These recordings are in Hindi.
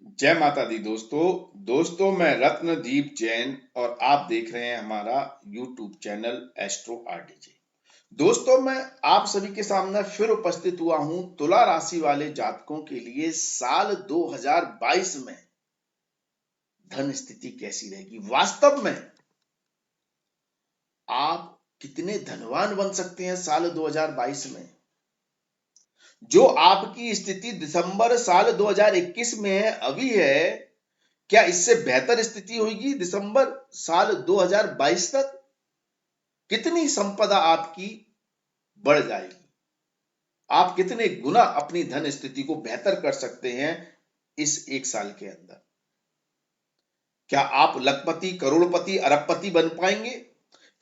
जय माता दी दोस्तों मैं रत्नदीप जैन और आप देख रहे हैं हमारा YouTube चैनल एस्ट्रो आरडीजे। दोस्तों मैं आप सभी के सामने फिर उपस्थित हुआ हूं तुला राशि वाले जातकों के लिए साल 2022 में धन स्थिति कैसी रहेगी। वास्तव में आप कितने धनवान बन सकते हैं साल 2022 में। जो आपकी स्थिति दिसंबर साल 2021 में है अभी है, क्या इससे बेहतर स्थिति होगी दिसंबर साल 2022 तक? कितनी संपदा आपकी बढ़ जाएगी, आप कितने गुना अपनी धन स्थिति को बेहतर कर सकते हैं इस एक साल के अंदर। क्या आप लखपति, करोड़पति, अरबपति बन पाएंगे?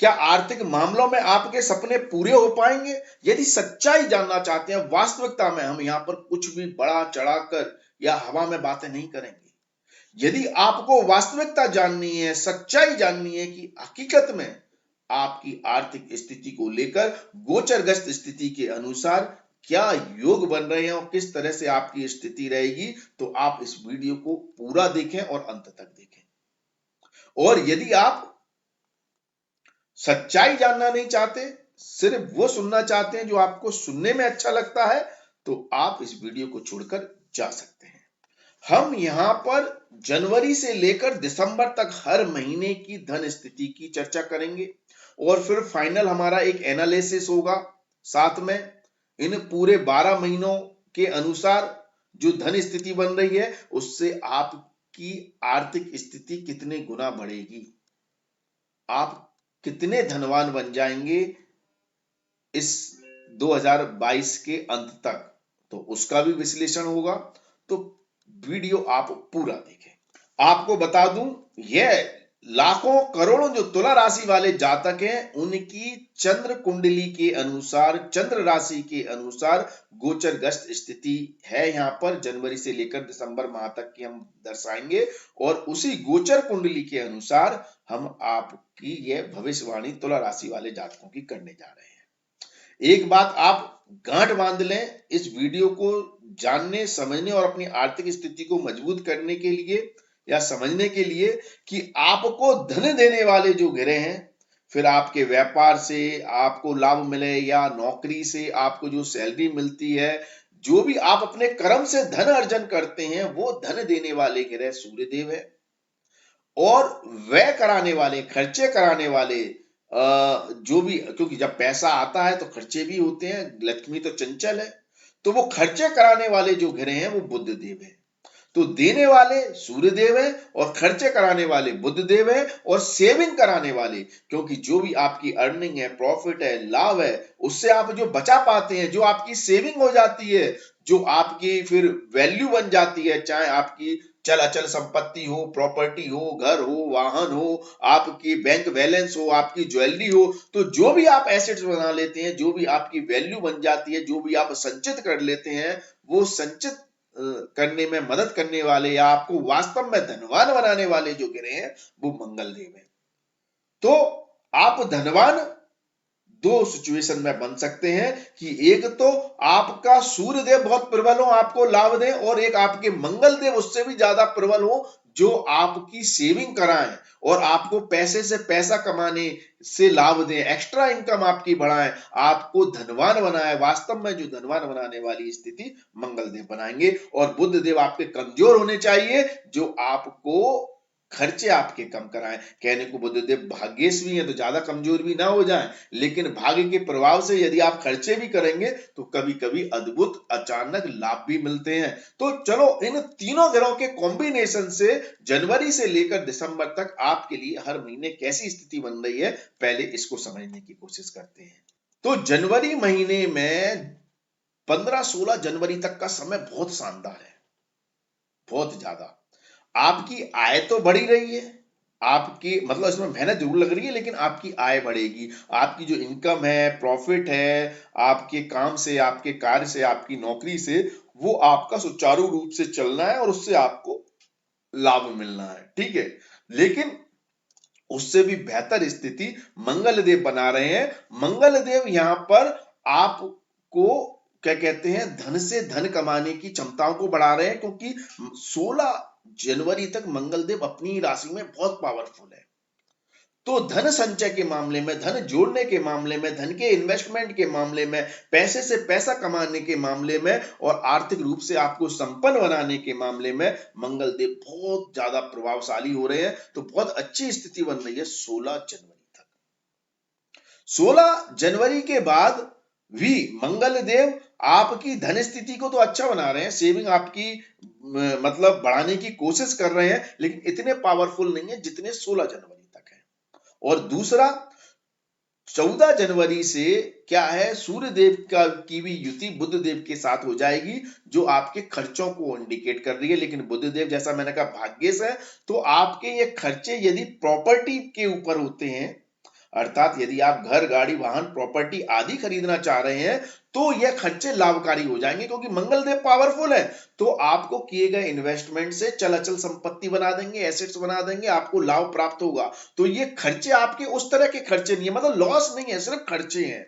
क्या आर्थिक मामलों में आपके सपने पूरे हो पाएंगे? यदि सच्चाई जानना चाहते हैं, वास्तविकता में हम यहां पर कुछ भी बड़ा चढ़ाकर या हवा में बातें नहीं करेंगे। यदि आपको वास्तविकता जाननी है, सच्चाई जाननी है कि हकीकत में आपकी आर्थिक स्थिति को लेकर गोचरग्रस्त स्थिति के अनुसार क्या योग बन रहे हैं और किस तरह से आपकी स्थिति रहेगी, तो आप इस वीडियो को पूरा देखें और अंत तक देखें। और यदि आप सच्चाई जानना नहीं चाहते, सिर्फ वो सुनना चाहते हैं जो आपको सुनने में अच्छा लगता है, तो आप इस वीडियो को छोड़कर जा सकते हैं। हम यहां पर जनवरी से लेकर दिसंबर तक हर महीने की धन स्थिति की चर्चा करेंगे और फिर फाइनल हमारा एक एनालिसिस होगा। साथ में इन पूरे 12 महीनों के अनुसार जो धन स्थिति बन रही है उससे आपकी आर्थिक स्थिति कितने गुना बढ़ेगी, आप कितने धनवान बन जाएंगे इस 2022 के अंत तक, तो उसका भी विश्लेषण होगा। तो वीडियो आप पूरा देखें। आपको बता दूं, यह लाखों करोड़ों जो तुला राशि वाले जातक हैं उनकी चंद्र कुंडली के अनुसार, चंद्र राशि के अनुसार गोचरग्रस्त स्थिति है। यहां पर जनवरी से लेकर दिसंबर माह तक की हम दर्शाएंगे और उसी गोचर कुंडली के अनुसार हम आपकी यह भविष्यवाणी तुला राशि वाले जातकों की करने जा रहे हैं। एक बात आप गांठ बांध लें, इस वीडियो को जानने, समझने और अपनी आर्थिक स्थिति को मजबूत करने के लिए या समझने के लिए कि आपको धन देने वाले जो ग्रह हैं, फिर आपके व्यापार से आपको लाभ मिले या नौकरी से आपको जो सैलरी मिलती है, जो भी आप अपने कर्म से धन अर्जन करते हैं, वो धन देने वाले ग्रह सूर्यदेव है। और व्यय कराने वाले, खर्चे कराने वाले जो भी, क्योंकि जब पैसा आता है तो खर्चे भी होते हैं, लक्ष्मी तो चंचल है, तो वो खर्चे कराने वाले जो ग्रह हैं वो बुध देव है। तो देने वाले सूर्य देव है और खर्चे कराने वाले बुध देव है और सेविंग कराने वाले, क्योंकि जो भी आपकी अर्निंग है, प्रॉफिट है, लाभ है, उससे आप जो बचा पाते हैं, जो आपकी सेविंग हो जाती है, जो आपकी फिर वैल्यू बन जाती है, चाहे आपकी चल अचल संपत्ति हो, प्रॉपर्टी हो, घर हो, वाहन हो, आपकी बैंक बैलेंस हो, आपकी ज्वेलरी हो, तो जो भी आप एसेट्स बना लेते हैं, जो भी आपकी वैल्यू बन जाती है, जो भी आप संचित कर लेते हैं, वो संचित करने में मदद करने वाले या आपको वास्तव में धनवान बनाने वाले जो ग्रह हैं वो मंगल देव है। तो आप धनवान दो सिचुएशन में बन सकते हैं कि एक तो आपका सूर्य देव बहुत प्रबल हो, आपको लाभ दें, और एक आपके मंगल देव उससे भी ज्यादा प्रबल हो, जो आपकी सेविंग कराएं और आपको पैसे से पैसा कमाने से लाभ दें, एक्स्ट्रा इनकम आपकी बढ़ाएं, आपको धनवान बनाए। वास्तव में जो धनवान बनाने वाली स्थिति मंगल देव बनाएंगे। और बुध देव आपके कमजोर होने चाहिए, जो आपको खर्चे आपके कम कराएं। कहने को बुद्धदेव भाग्येश भी है तो ज्यादा कमजोर भी ना हो जाए, लेकिन भाग्य के प्रभाव से यदि आप खर्चे भी करेंगे तो कभी कभी अद्भुत अचानक लाभ भी मिलते हैं। तो चलो इन तीनों ग्रहों के कॉम्बिनेशन से जनवरी से लेकर दिसंबर तक आपके लिए हर महीने कैसी स्थिति बन रही है, पहले इसको समझने की कोशिश करते हैं। तो जनवरी महीने में 15-16 जनवरी तक का समय बहुत शानदार है, बहुत ज्यादा। आपकी आय तो बढ़ी रही है, आपकी मतलब इसमें मेहनत जरूर लग रही है, लेकिन आपकी आय बढ़ेगी। आपकी जो इनकम है, प्रॉफिट है, आपके काम से, आपके कार्य से, आपकी नौकरी से, वो आपका सुचारू रूप से चलना है और उससे आपको लाभ मिलना है, ठीक है। लेकिन उससे भी बेहतर स्थिति मंगल देव बना रहे हैं। मंगल देव यहां पर आपको क्या कहते हैं, धन से धन कमाने की क्षमताओं को बढ़ा रहे हैं, क्योंकि 16 जनवरी तक मंगलदेव अपनी राशि में बहुत पावरफुल है। तो धन संचय के मामले में, धन जोड़ने के मामले में, धन के इन्वेस्टमेंट के मामले में, पैसे से पैसा कमाने के मामले में और आर्थिक रूप से आपको संपन्न बनाने के मामले में मंगलदेव बहुत ज्यादा प्रभावशाली हो रहे हैं। तो बहुत अच्छी स्थिति बन रही है 16 जनवरी तक। 16 जनवरी के बाद भी मंगलदेव आपकी धन स्थिति को तो अच्छा बना रहे हैं, सेविंग आपकी मतलब बढ़ाने की कोशिश कर रहे हैं, लेकिन इतने पावरफुल नहीं है जितने 16 जनवरी तक है। और दूसरा, 14 जनवरी से क्या है, सूर्य देव की भी युति बुध देव के साथ हो जाएगी, जो आपके खर्चों को इंडिकेट कर रही है। लेकिन बुध देव, जैसा मैंने कहा, भाग्येश है, तो आपके ये खर्चे यदि प्रॉपर्टी के ऊपर होते हैं, अर्थात यदि आप घर, गाड़ी, वाहन, प्रॉपर्टी आदि खरीदना चाह रहे हैं, तो यह खर्चे लाभकारी हो जाएंगे, क्योंकि मंगलदेव पावरफुल है। तो आपको किए गए इन्वेस्टमेंट से चल अचल संपत्ति बना देंगे, एसेट्स बना देंगे, आपको लाभ प्राप्त होगा। तो ये खर्चे आपके उस तरह के खर्चे नहीं है, मतलब लॉस नहीं है, सिर्फ खर्चे हैं।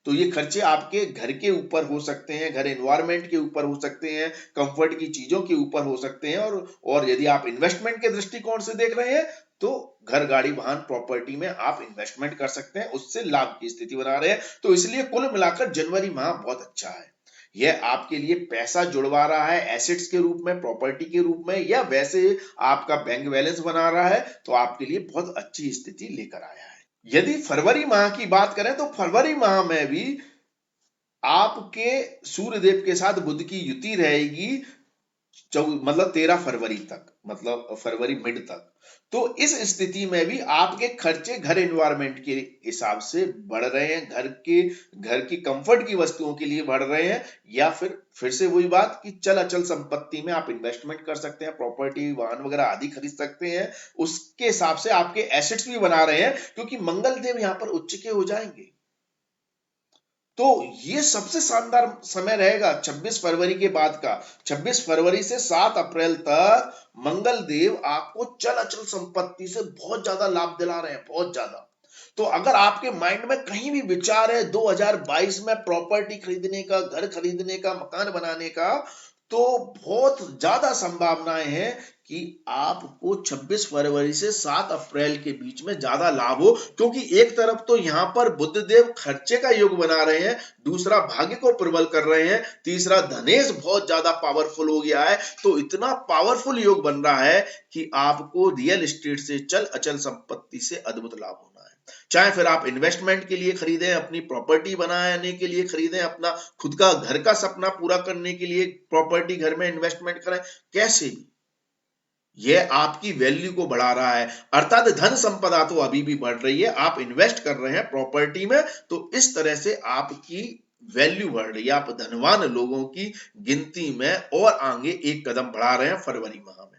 तो ये खर्चे आपके घर के ऊपर हो सकते हैं, घर एनवायरमेंट के ऊपर हो सकते हैं, कंफर्ट की चीजों के ऊपर हो सकते हैं, और यदि आप इन्वेस्टमेंट के दृष्टिकोण से देख रहे हैं, तो घर, गाड़ी, वाहन, प्रॉपर्टी में आप इन्वेस्टमेंट कर सकते हैं, उससे लाभ की स्थिति बना रहे हैं। तो इसलिए कुल मिलाकर जनवरी माह बहुत अच्छा है। यह आपके लिए पैसा जुड़वा रहा है, एसेट्स के रूप में, प्रॉपर्टी के रूप में, या वैसे आपका बैंक बैलेंस बना रहा है, तो आपके लिए बहुत अच्छी स्थिति लेकर आया है। यदि फरवरी माह की बात करें, तो फरवरी माह में भी आपके सूर्य देव के साथ बुध की युति रहेगी, मतलब 13 फरवरी तक, मतलब फरवरी मिड तक। तो इस स्थिति में भी आपके खर्चे घर एनवायरमेंट के हिसाब से बढ़ रहे हैं, घर की कंफर्ट की वस्तुओं के लिए बढ़ रहे हैं, या फिर से वही बात कि चल अचल संपत्ति में आप इन्वेस्टमेंट कर सकते हैं, प्रॉपर्टी, वाहन वगैरह आदि खरीद सकते हैं। उसके हिसाब से आपके एसेट्स भी बना रहे हैं, क्योंकि मंगल देव यहां पर उच्च के हो जाएंगे। तो ये सबसे शानदार समय रहेगा 26 फरवरी के बाद का। 26 फरवरी से 7 अप्रैल तक मंगल देव आपको चल अचल संपत्ति से बहुत ज्यादा लाभ दिला रहे हैं, बहुत ज्यादा। तो अगर आपके माइंड में कहीं भी विचार है 2022 में प्रॉपर्टी खरीदने का, घर खरीदने का, मकान बनाने का, तो बहुत ज्यादा संभावनाएं हैं कि आपको 26 फरवरी से 7 अप्रैल के बीच में ज्यादा लाभ हो, क्योंकि एक तरफ तो यहां पर बुधदेव खर्चे का योग बना रहे हैं, दूसरा भाग्य को प्रबल कर रहे हैं, तीसरा धनेश बहुत ज्यादा पावरफुल हो गया है। तो इतना पावरफुल योग बन रहा है कि आपको रियल एस्टेट से, चल अचल संपत्ति से अद्भुत लाभ होना है। चाहे फिर आप इन्वेस्टमेंट के लिए खरीदें, अपनी प्रॉपर्टी बनाने के लिए खरीदें, अपना खुद का घर का सपना पूरा करने के लिए प्रॉपर्टी, घर में इन्वेस्टमेंट करें, कैसे भी यह आपकी वैल्यू को बढ़ा रहा है। अर्थात धन संपदा तो अभी भी बढ़ रही है, आप इन्वेस्ट कर रहे हैं प्रॉपर्टी में, तो इस तरह से आपकी वैल्यू बढ़ रही है, आप धनवान लोगों की गिनती में और आगे एक कदम बढ़ा रहे हैं फरवरी माह में।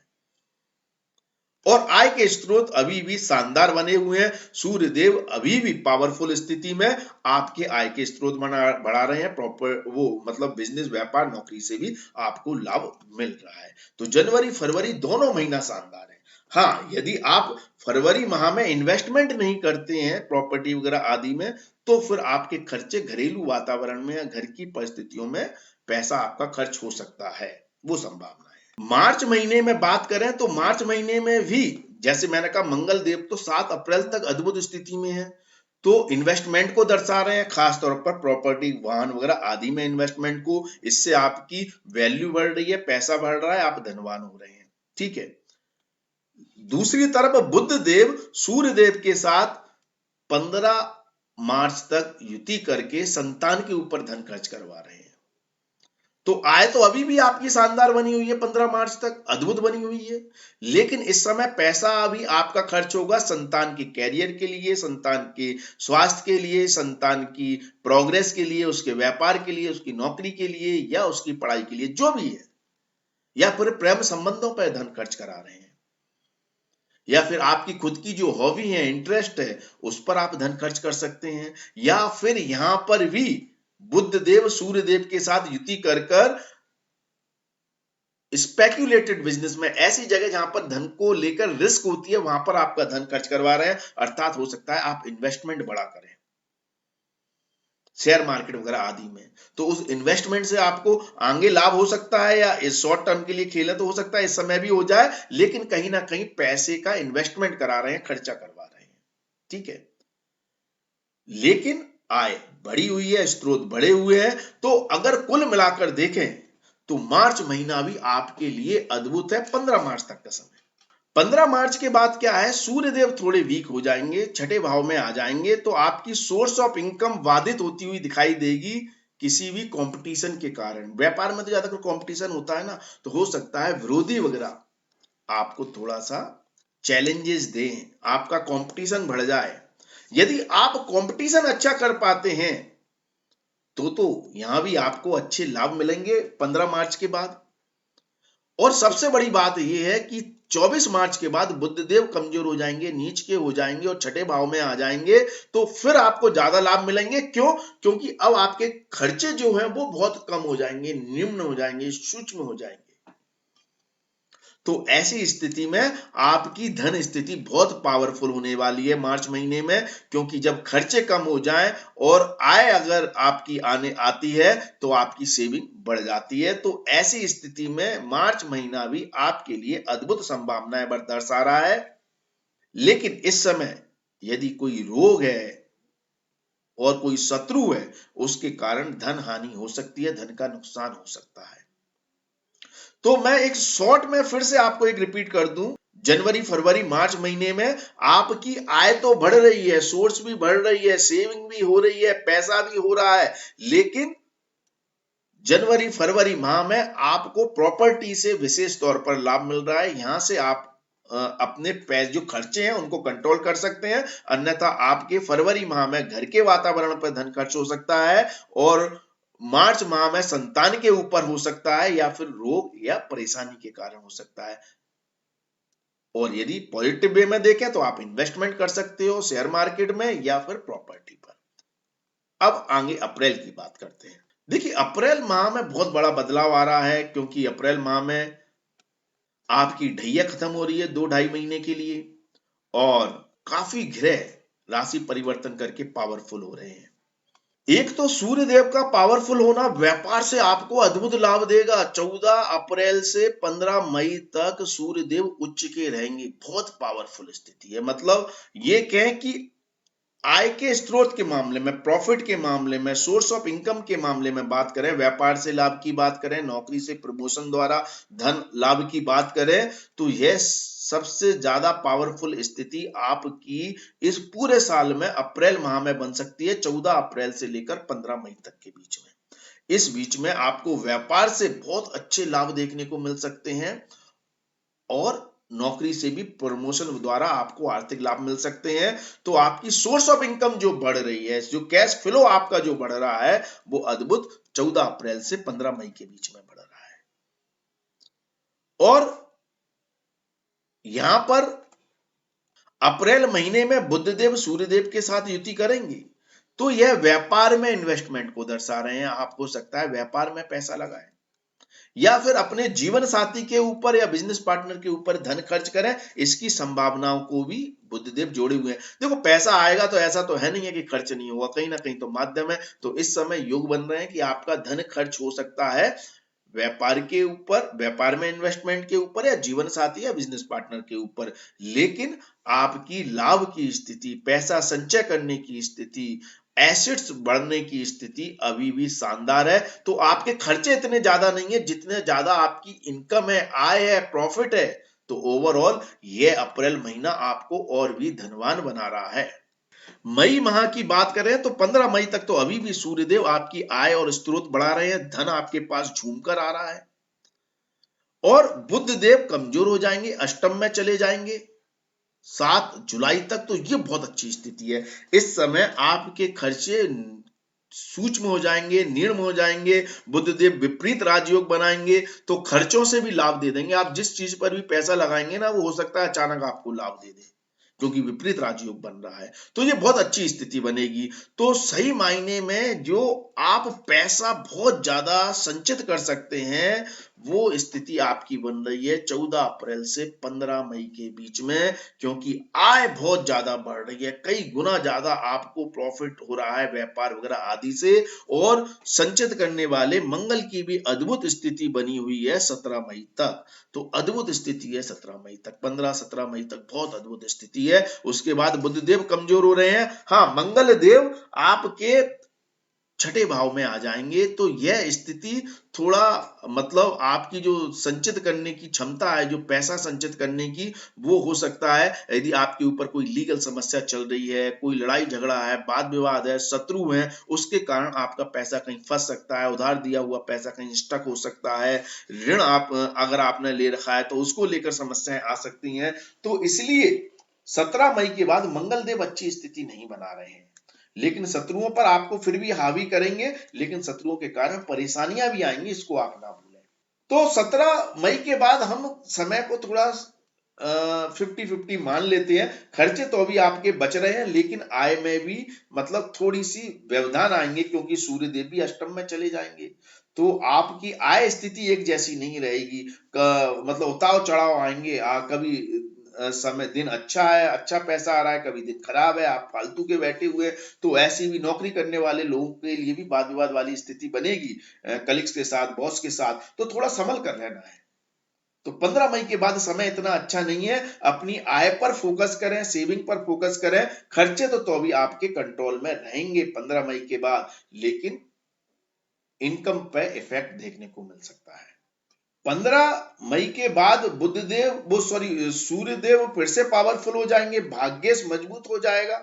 और आय के स्रोत अभी भी शानदार बने हुए हैं, सूर्य देव अभी भी पावरफुल स्थिति में आपके आय के स्रोत बढ़ा रहे हैं, प्रॉपर वो मतलब बिजनेस, व्यापार, नौकरी से भी आपको लाभ मिल रहा है। तो जनवरी फरवरी दोनों महीना शानदार है। हाँ, यदि आप फरवरी माह में इन्वेस्टमेंट नहीं करते हैं प्रॉपर्टी वगैरह आदि में, तो फिर आपके खर्चे घरेलू वातावरण में या घर की परिस्थितियों में पैसा आपका खर्च हो सकता है, वो संभावना है। मार्च महीने में बात करें, तो मार्च महीने में भी जैसे मैंने कहा, मंगल देव तो 7 अप्रैल तक अद्भुत स्थिति में है, तो इन्वेस्टमेंट को दर्शा रहे हैं, खासतौर पर प्रॉपर्टी, वाहन वगैरह आदि में इन्वेस्टमेंट को। इससे आपकी वैल्यू बढ़ रही है, पैसा बढ़ रहा है, आप धनवान हो रहे हैं, ठीक है। दूसरी तरफ बुध देव सूर्य देव के साथ 15 मार्च तक युति करके संतान के ऊपर धन खर्च करवा रहे हैं। तो आय तो अभी भी आपकी शानदार बनी हुई है, 15 मार्च तक अद्भुत बनी हुई है, लेकिन इस समय पैसा अभी आपका खर्च होगा संतान के कैरियर के लिए, संतान के स्वास्थ्य के लिए, संतान की प्रोग्रेस के लिए, उसके व्यापार के लिए, उसकी नौकरी के लिए, या उसकी पढ़ाई के लिए, जो भी है, या फिर प्रेम संबंधों पर धन खर्च करा रहे हैं, या फिर आपकी खुद की जो हॉबी है, इंटरेस्ट है, उस पर आप धन खर्च कर सकते हैं, या फिर यहां पर भी बुध देव सूर्य देव के साथ युति कर स्पेक्यूलेटेड बिजनेस में, ऐसी जगह जहां पर धन को लेकर रिस्क होती है, वहां पर आपका धन खर्च करवा रहे हैं। अर्थात हो सकता है आप इन्वेस्टमेंट बड़ा करें, शेयर मार्केट वगैरह आदि में, तो उस इन्वेस्टमेंट से आपको आगे लाभ हो सकता है, या इस शॉर्ट टर्म के लिए खेले तो हो सकता है इस समय भी हो जाए, लेकिन कहीं ना कहीं पैसे का इन्वेस्टमेंट करा रहे हैं, खर्चा करवा रहे हैं, ठीक है। लेकिन आय बढ़ी हुई है, स्रोत बढ़े हुए हैं, तो अगर कुल मिलाकर देखें तो मार्च महीना भी आपके लिए अद्भुत है। 15 मार्च तक का समय, 15 मार्च के बाद क्या है, सूर्यदेव थोड़े वीक हो जाएंगे, छठे भाव में आ जाएंगे, तो आपकी सोर्स ऑफ इनकम बाधित होती हुई दिखाई देगी किसी भी कंपटीशन के कारण। व्यापार में तो ज्यादातर कंपटीशन होता है ना, तो हो सकता है विरोधी वगैरह आपको थोड़ा सा चैलेंजेस दें, आपका कंपटीशन बढ़ जाए। यदि आप कंपटीशन अच्छा कर पाते हैं तो यहां भी आपको अच्छे लाभ मिलेंगे 15 मार्च के बाद। और सबसे बड़ी बात यह है कि 24 मार्च के बाद बुधदेव कमजोर हो जाएंगे, नीच के हो जाएंगे और छठे भाव में आ जाएंगे, तो फिर आपको ज्यादा लाभ मिलेंगे। क्यों? क्योंकि अब आपके खर्चे जो हैं वो बहुत कम हो जाएंगे, निम्न हो जाएंगे, सूक्ष्म हो जाएंगे। तो ऐसी स्थिति में आपकी धन स्थिति बहुत पावरफुल होने वाली है मार्च महीने में, क्योंकि जब खर्चे कम हो जाएं और आय अगर आपकी आती है तो आपकी सेविंग बढ़ जाती है। तो ऐसी स्थिति में मार्च महीना भी आपके लिए अद्भुत संभावनाएं दर्शा रहा है। लेकिन इस समय यदि कोई रोग है और कोई शत्रु है, उसके कारण धन हानि हो सकती है, धन का नुकसान हो सकता है। तो मैं एक शॉर्ट में फिर से आपको एक रिपीट कर दूं, जनवरी फरवरी मार्च महीने में आपकी आय तो बढ़ रही है, सोर्स भी बढ़ रही है, सेविंग भी हो रही है, पैसा भी हो रहा है, लेकिन जनवरी फरवरी माह में आपको प्रॉपर्टी से विशेष तौर पर लाभ मिल रहा है। यहां से आप अपने पैसे जो खर्चे हैं उनको कंट्रोल कर सकते हैं, अन्यथा आपके फरवरी माह में घर के वातावरण पर धन खर्च हो सकता है और मार्च माह में संतान के ऊपर हो सकता है, या फिर रोग या परेशानी के कारण हो सकता है। और यदि पॉजिटिव वे में देखें तो आप इन्वेस्टमेंट कर सकते हो शेयर मार्केट में या फिर प्रॉपर्टी पर। अब आगे अप्रैल की बात करते हैं। देखिए, अप्रैल माह में बहुत बड़ा बदलाव आ रहा है, क्योंकि अप्रैल माह में आपकी ढैया खत्म हो रही है 2-2.5 महीने के लिए, और काफी ग्रह राशि परिवर्तन करके पावरफुल हो रहे हैं। एक तो सूर्यदेव का पावरफुल होना व्यापार से आपको अद्भुत लाभ देगा। 14 अप्रैल से 15 मई तक सूर्यदेव उच्च के रहेंगे, बहुत पावरफुल स्थिति है। मतलब ये कहें कि आय के स्रोत के मामले में, प्रॉफिट के मामले में, सोर्स ऑफ इनकम के मामले में बात करें, व्यापार से लाभ की बात करें, नौकरी से प्रमोशन द्वारा धन लाभ की बात करें, तो यह सबसे ज्यादा पावरफुल स्थिति आपकी इस पूरे साल में अप्रैल माह में बन सकती है, 14 अप्रैल से लेकर 15 मई तक के बीच में। इस बीच में आपको व्यापार से बहुत अच्छे लाभ देखने को मिल सकते हैं और नौकरी से भी प्रमोशन द्वारा आपको आर्थिक लाभ मिल सकते हैं। तो आपकी सोर्स ऑफ इनकम जो बढ़ रही है, जो कैश फ्लो आपका जो बढ़ रहा है, वो अद्भुत 14 अप्रैल से 15 मई के बीच में बढ़ रहा है। और यहां पर अप्रैल महीने में बुधदेव सूर्यदेव के साथ युति करेंगे, तो यह व्यापार में इन्वेस्टमेंट को दर्शा रहे हैं। आप हो सकता है व्यापार में पैसा लगाएं या फिर अपने जीवन साथी के ऊपर या बिजनेस पार्टनर के ऊपर धन खर्च करें, इसकी संभावनाओं को भी बुधदेव जोड़े हुए हैं। देखो, पैसा आएगा तो ऐसा तो है नहीं है कि खर्च नहीं होगा, कहीं ना कहीं तो माध्यम है। तो इस समय योग बन रहे हैं कि आपका धन खर्च हो सकता है व्यापार के ऊपर, व्यापार में इन्वेस्टमेंट के ऊपर, या जीवन साथी या बिजनेस पार्टनर के ऊपर। लेकिन आपकी लाभ की स्थिति, पैसा संचय करने की स्थिति, एसेट्स बढ़ने की स्थिति अभी भी शानदार है। तो आपके खर्चे इतने ज्यादा नहीं है जितने ज्यादा आपकी इनकम है, आय है, प्रॉफिट है। तो ओवरऑल ये अप्रैल महीना आपको और भी धनवान बना रहा है। मई माह की बात करें तो 15 मई तक तो अभी भी सूर्यदेव आपकी आय और स्रोत बढ़ा रहे हैं, धन आपके पास झूमकर आ रहा है। और बुध देव कमजोर हो जाएंगे, अष्टम में चले जाएंगे 7 जुलाई तक। तो ये बहुत अच्छी स्थिति है। इस समय आपके खर्चे सूक्ष्म हो जाएंगे, निर्म हो जाएंगे, बुधदेव विपरीत राजयोग बनाएंगे, तो खर्चों से भी लाभ दे देंगे। आप जिस चीज पर भी पैसा लगाएंगे ना, वो हो सकता है अचानक आपको लाभ दे दे, क्योंकि विपरीत राजयोग बन रहा है, तो ये बहुत अच्छी स्थिति बनेगी। तो सही मायने में जो आप पैसा बहुत ज्यादा संचित कर सकते हैं, वो स्थिति आपकी बन रही है 14 अप्रैल से 15 मई के बीच में, क्योंकि आय बहुत ज्यादा बढ़ रही है, कई गुना ज्यादा आपको प्रॉफिट हो रहा है व्यापार वगैरह आदि से। और संचित करने वाले मंगल की भी अद्भुत स्थिति बनी हुई है 17 मई तक। तो अद्भुत स्थिति है 17 मई तक, 15-17 मई तक बहुत अद्भुत स्थिति है। उसके बाद बुधदेव कमजोर हो रहे हैं। हाँ, मंगल देव आपके छठे भाव में आ जाएंगे, तो यह स्थिति थोड़ा मतलब आपकी जो संचित करने की क्षमता है, जो पैसा संचित करने की, वो हो सकता है यदि आपके ऊपर कोई लीगल समस्या चल रही है, कोई लड़ाई झगड़ा है, वाद विवाद है, शत्रु है, उसके कारण आपका पैसा कहीं फंस सकता है, उधार दिया हुआ पैसा कहीं स्टक हो सकता है, ऋण आप अगर आपने ले रखा है तो उसको लेकर समस्याएं आ सकती हैं। तो इसलिए 17 मई के बाद मंगलदेव अच्छी स्थिति नहीं बना रहे हैं, लेकिन शत्रुओं पर आपको फिर भी हावी करेंगे, लेकिन शत्रुओं के कारण परेशानियां भी आएंगी, इसको आप ना भूलें। तो 17 मई के बाद हम समय को थोड़ा 50-50 मान लेते हैं। खर्चे तो अभी आपके बच रहे हैं, लेकिन आय में भी मतलब थोड़ी सी व्यवधान आएंगे, क्योंकि सूर्य देव भी अष्टम में चले जाएंगे। तो आपकी आय स्थिति एक जैसी नहीं रहेगी, मतलब उतार चढ़ाव आएंगे। कभी समय दिन अच्छा है, अच्छा पैसा आ रहा है, कभी दिन खराब है, आप फालतू के बैठे हुए। तो ऐसी भी नौकरी करने वाले लोगों के लिए भी वाद विवाद वाली स्थिति बनेगी, कलीग्स के साथ, बॉस के साथ, तो थोड़ा संभल कर रहना है। तो 15 मई के बाद समय इतना अच्छा नहीं है, अपनी आय पर फोकस करें, सेविंग पर फोकस करें। खर्चे तो अभी आपके कंट्रोल में रहेंगे 15 मई के बाद, लेकिन इनकम पे इफेक्ट देखने को मिल सकता है। 15 मई के बाद सूर्यदेव फिर से पावरफुल हो जाएंगे, भाग्येश मजबूत हो जाएगा,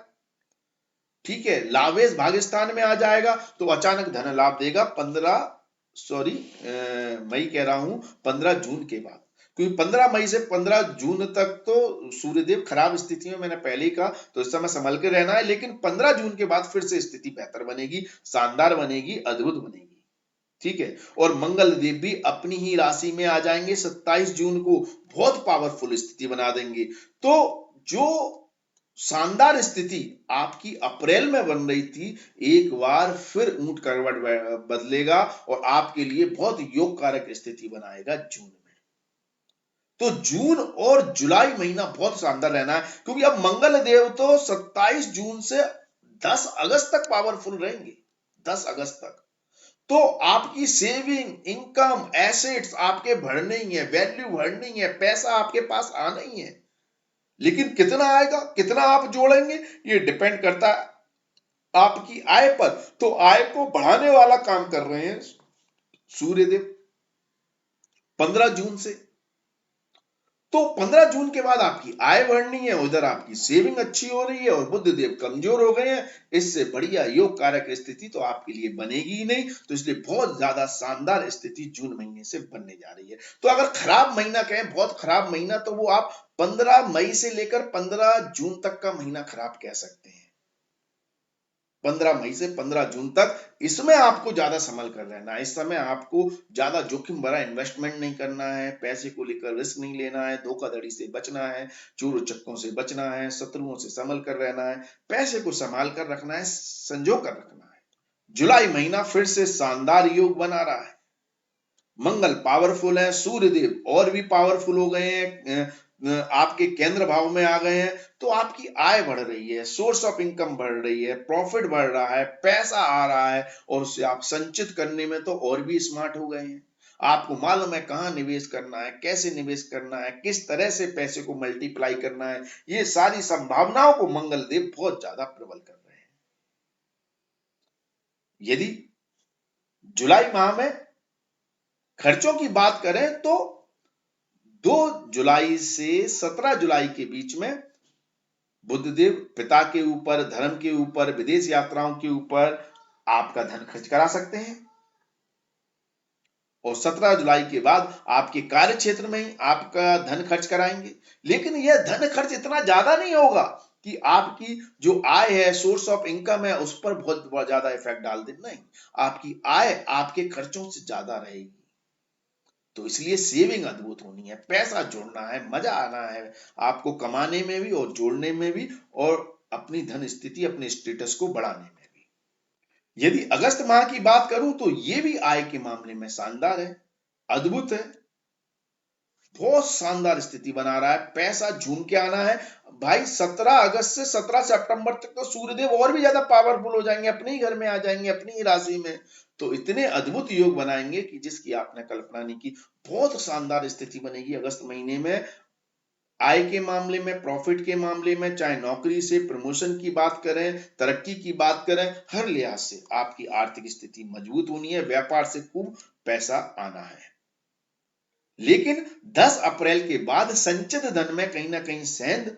ठीक है, लावेश भाग्यस्थान में आ जाएगा, तो अचानक धन लाभ देगा। 15 जून के बाद, क्योंकि 15 मई से 15 जून तक तो सूर्यदेव खराब स्थिति में, मैंने पहले ही कहा, तो इस समय संभल के रहना है। लेकिन 15 जून के बाद फिर से स्थिति बेहतर बनेगी, शानदार बनेगी, अद्भुत बनेगी, ठीक है। और मंगल देव भी अपनी ही राशि में आ जाएंगे 27 जून को, बहुत पावरफुल स्थिति बना देंगे। तो जो शानदार स्थिति आपकी अप्रैल में बन रही थी, एक बार फिर ऊंट करवट बदलेगा और आपके लिए बहुत योग कारक स्थिति बनाएगा जून में। तो जून और जुलाई महीना बहुत शानदार रहना है, क्योंकि अब मंगल देव तो 27 जून से 10 अगस्त तक पावरफुल रहेंगे, 10 अगस्त तक। तो आपकी सेविंग, इनकम, एसेट्स आपके बढ़ने ही है, वैल्यू बढ़नी है, पैसा आपके पास आना ही है। लेकिन कितना आएगा, कितना आप जोड़ेंगे, ये डिपेंड करता है आपकी आय पर। तो आय को बढ़ाने वाला काम कर रहे हैं सूर्यदेव 15 जून से। तो 15 जून के बाद आपकी आय बढ़नी है, उधर आपकी सेविंग अच्छी हो रही है, और बुध देव कमजोर हो गए हैं। इससे बढ़िया योग कारक स्थिति तो आपके लिए बनेगी ही नहीं। तो इसलिए बहुत ज्यादा शानदार स्थिति जून महीने से बनने जा रही है। तो अगर खराब महीना कहें, बहुत खराब महीना, तो वो आप 15 मई से लेकर 15 जून तक का महीना खराब कह सकते हैं। 15 मई से 15 जून तक, इसमें आपको ज्यादा संभल कर रहना है। इस समय आपको ज्यादा जोखिम भरा इन्वेस्टमेंट नहीं करना है, पैसे को लेकर रिस्क नहीं लेना है, धोखाधड़ी से बचना है, चोर चक्कों से बचना है, शत्रुओं से संभल कर रहना है, पैसे को संभाल कर रखना है, संजो कर रखना है। जुलाई महीना फिर से शानदार योग बना रहा है, मंगल पावरफुल है, सूर्यदेव और भी पावरफुल हो गए हैं, आपके केंद्र भाव में आ गए हैं। तो आपकी आय बढ़ रही है, सोर्स ऑफ इनकम बढ़ रही है, प्रॉफिट बढ़ रहा है, पैसा आ रहा है, और उससे आप संचित करने में तो और भी स्मार्ट हो गए हैं। आपको मालूम है कहाँ निवेश करना है, कैसे निवेश करना है, किस तरह से पैसे को मल्टीप्लाई करना है। ये सारी संभावनाओं को मंगल देव बहुत ज्यादा प्रबल कर रहे हैं। यदि जुलाई माह में खर्चों की बात करें, तो 2 जुलाई से 17 जुलाई के बीच में बुधदेव पिता के ऊपर, धर्म के ऊपर, विदेश यात्राओं के ऊपर आपका धन खर्च करा सकते हैं। और 17 जुलाई के बाद आपके कार्य क्षेत्र में ही आपका धन खर्च कराएंगे। लेकिन यह धन खर्च इतना ज्यादा नहीं होगा कि आपकी जो आय है, सोर्स ऑफ इनकम है, उस पर बहुत ज्यादा इफेक्ट डाल दे। नहीं, आपकी आय आपके खर्चों से ज्यादा रहेगी। तो इसलिए सेविंग अद्भुत होनी है, पैसा जोड़ना है, मजा आना है आपको कमाने में भी और जोड़ने में भी, और अपनी धन स्थिति, अपने स्टेटस को बढ़ाने में भी। यदि अगस्त माह की बात करूं तो ये भी आय के मामले में शानदार है, अद्भुत है, बहुत शानदार स्थिति बना रहा है, पैसा झूम के आना है भाई। 17 अगस्त से 17 सितंबर तक तो सूर्यदेव और भी ज्यादा पावरफुल हो जाएंगे, अपने ही घर में आ जाएंगे, अपनी ही राशि में। तो इतने अद्भुत योग बनाएंगे कि जिसकी आपने कल्पना नहीं की। बहुत शानदार स्थिति बनेगी अगस्त महीने में, आय के मामले में, प्रॉफिट के मामले में, चाहे नौकरी से प्रमोशन की बात करें, तरक्की की बात करें, हर लिहाज से आपकी आर्थिक स्थिति मजबूत होनी है, व्यापार से खूब पैसा आना है। लेकिन 10 अप्रैल के बाद संचित धन में कहीं ना कहीं सेंध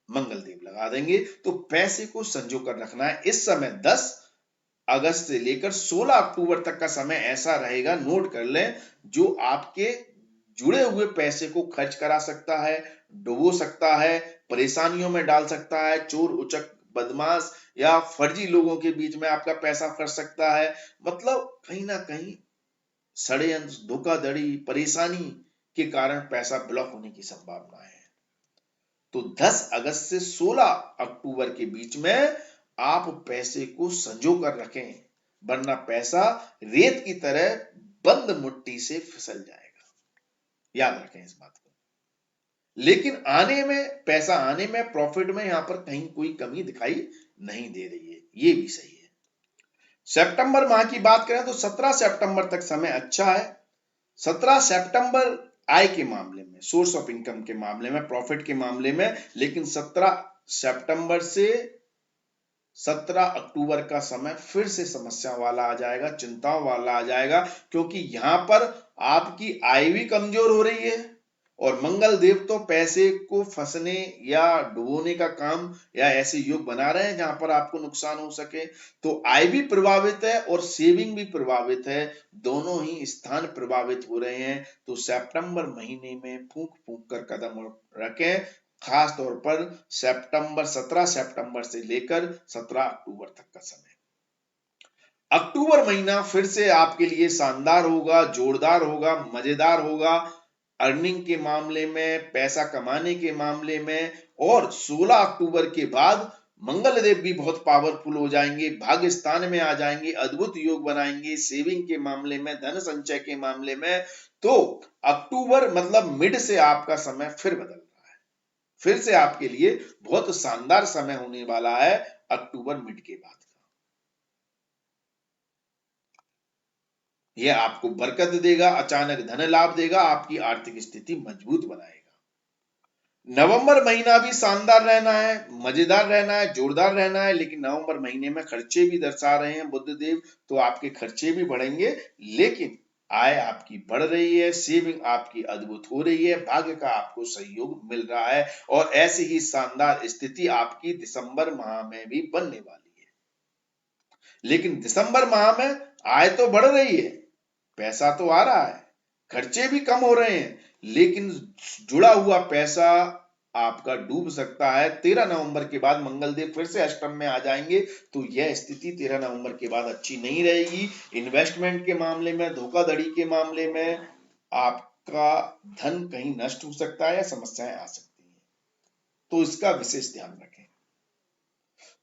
मंगल देव लगा देंगे, तो पैसे को संजो कर रखना है। इस समय 10 अगस्त से लेकर 16 अक्टूबर तक का समय ऐसा रहेगा, नोट कर लें, जो आपके जुड़े हुए पैसे को खर्च करा सकता है, डुबो सकता है, परेशानियों में डाल सकता है, चोर उचक बदमाश या फर्जी लोगों के बीच में आपका पैसा फंस सकता है। मतलब कहीं ना कहीं षड्यंत्र, धोखाधड़ी, परेशानी के कारण पैसा ब्लॉक होने की संभावना है। तो 10 अगस्त से 16 अक्टूबर के बीच में आप पैसे को संजो कर रखें, वरना पैसा रेत की तरह बंद मुट्ठी से फिसल जाएगा। याद रखें इस बात को। लेकिन आने में, पैसा आने में, प्रॉफिट में यहां पर कहीं कोई कमी दिखाई नहीं दे रही है, ये भी सही है। सितंबर माह की बात करें तो 17 सितंबर तक समय अच्छा है। 17 सितंबर आय के मामले में, सोर्स ऑफ इनकम के मामले में, प्रॉफिट के मामले में, लेकिन 17 सितंबर से 17 अक्टूबर का समय फिर से समस्या वाला आ जाएगा, चिंताओं वाला आ जाएगा, क्योंकि यहां पर आपकी आय भी कमजोर हो रही है और मंगल देव तो पैसे को फंसने या डुबोने का काम या ऐसे योग बना रहे हैं जहां पर आपको नुकसान हो सके। तो आय भी प्रभावित है और सेविंग भी प्रभावित है, दोनों ही स्थान प्रभावित हो रहे हैं। तो सितंबर महीने में फूंक फूंक कर कदम रखें, खास तौर पर 17 सितंबर से लेकर 17 अक्टूबर तक का समय। अक्टूबर महीना फिर से आपके लिए शानदार होगा, जोरदार होगा, मजेदार होगा, अर्निंग के मामले में, पैसा कमाने के मामले में। और 16 अक्टूबर के बाद मंगल देव भी बहुत पावरफुल हो जाएंगे, भाग्य स्थान में आ जाएंगे, अद्भुत योग बनाएंगे सेविंग के मामले में, धन संचय के मामले में। तो अक्टूबर मतलब मिड से आपका समय फिर बदल रहा है, फिर से आपके लिए बहुत शानदार समय होने वाला है अक्टूबर मिड के बाद। यह आपको बरकत देगा, अचानक धन लाभ देगा, आपकी आर्थिक स्थिति मजबूत बनाएगा। नवंबर महीना भी शानदार रहना है, मजेदार रहना है, जोरदार रहना है, लेकिन नवंबर महीने में खर्चे भी दर्शा रहे हैं बुध देव, तो आपके खर्चे भी बढ़ेंगे, लेकिन आय आपकी बढ़ रही है, सेविंग आपकी अद्भुत हो रही है, भाग्य का आपको सहयोग मिल रहा है, और ऐसी ही शानदार स्थिति आपकी दिसंबर माह में भी बनने वाली है। लेकिन दिसंबर माह में आय तो बढ़ रही है, पैसा तो आ रहा है, खर्चे भी कम हो रहे हैं, लेकिन जुड़ा हुआ पैसा आपका डूब सकता है। 13 नवंबर के बाद मंगल देव फिर से अष्टम में आ जाएंगे, तो यह स्थिति 13 नवंबर के बाद अच्छी नहीं रहेगी। इन्वेस्टमेंट के मामले में, धोखाधड़ी के मामले में आपका धन कहीं नष्ट हो सकता है या समस्याएं आ सकती हैं, तो इसका विशेष ध्यान रखें।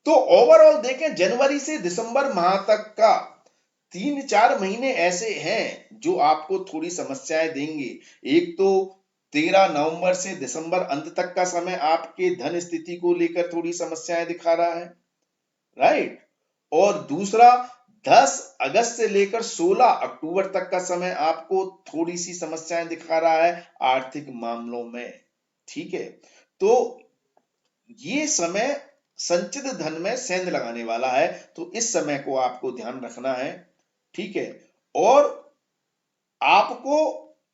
तो ओवरऑल देखें, जनवरी से दिसंबर माह तक का 3-4 महीने ऐसे हैं जो आपको थोड़ी समस्याएं देंगे। एक तो 13 नवंबर से दिसंबर अंत तक का समय आपके धन स्थिति को लेकर थोड़ी समस्याएं दिखा रहा है, राइट। और दूसरा 10 अगस्त से लेकर 16 अक्टूबर तक का समय आपको थोड़ी सी समस्याएं दिखा रहा है आर्थिक मामलों में, ठीक है। तो ये समय संचित धन में सेंध लगाने वाला है, तो इस समय को आपको ध्यान रखना है, ठीक है। और आपको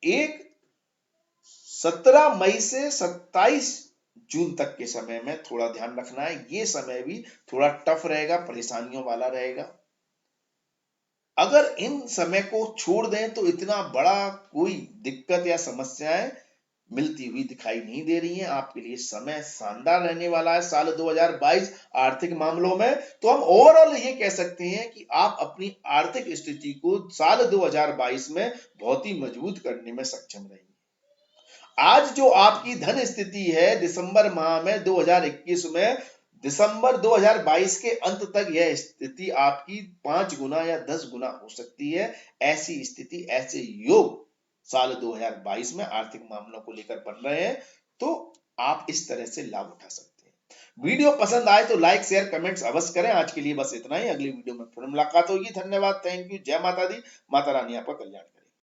एक 17 मई से 27 जून तक के समय में थोड़ा ध्यान रखना है, ये समय भी थोड़ा टफ रहेगा, परेशानियों वाला रहेगा। अगर इन समय को छोड़ दें तो इतना बड़ा कोई दिक्कत या समस्याएं मिलती हुई दिखाई नहीं दे रही हैं। आपके लिए समय शानदार रहने वाला है साल 2022 आर्थिक मामलों में। तो हम ओवरऑल ये कह सकते हैं कि आप अपनी आर्थिक स्थिति को साल 2022 में बहुत ही मजबूत करने में सक्षम रहेंगे। आज जो आपकी धन स्थिति है दिसंबर माह में 2021 में, दिसंबर 2022 के अंत तक यह स्थिति आपकी 5 गुना या 10 गुना हो सकती है। ऐसी स्थिति, ऐसे योग साल 2022 में आर्थिक मामलों को लेकर बन रहे हैं, तो आप इस तरह से लाभ उठा सकते हैं। वीडियो पसंद आए तो लाइक शेयर कमेंट्स अवश्य करें। आज के लिए बस इतना ही, अगली वीडियो में फिर मुलाकात होगी। धन्यवाद, थैंक यू, जय माता दी, माता रानी आपका कल्याण करें।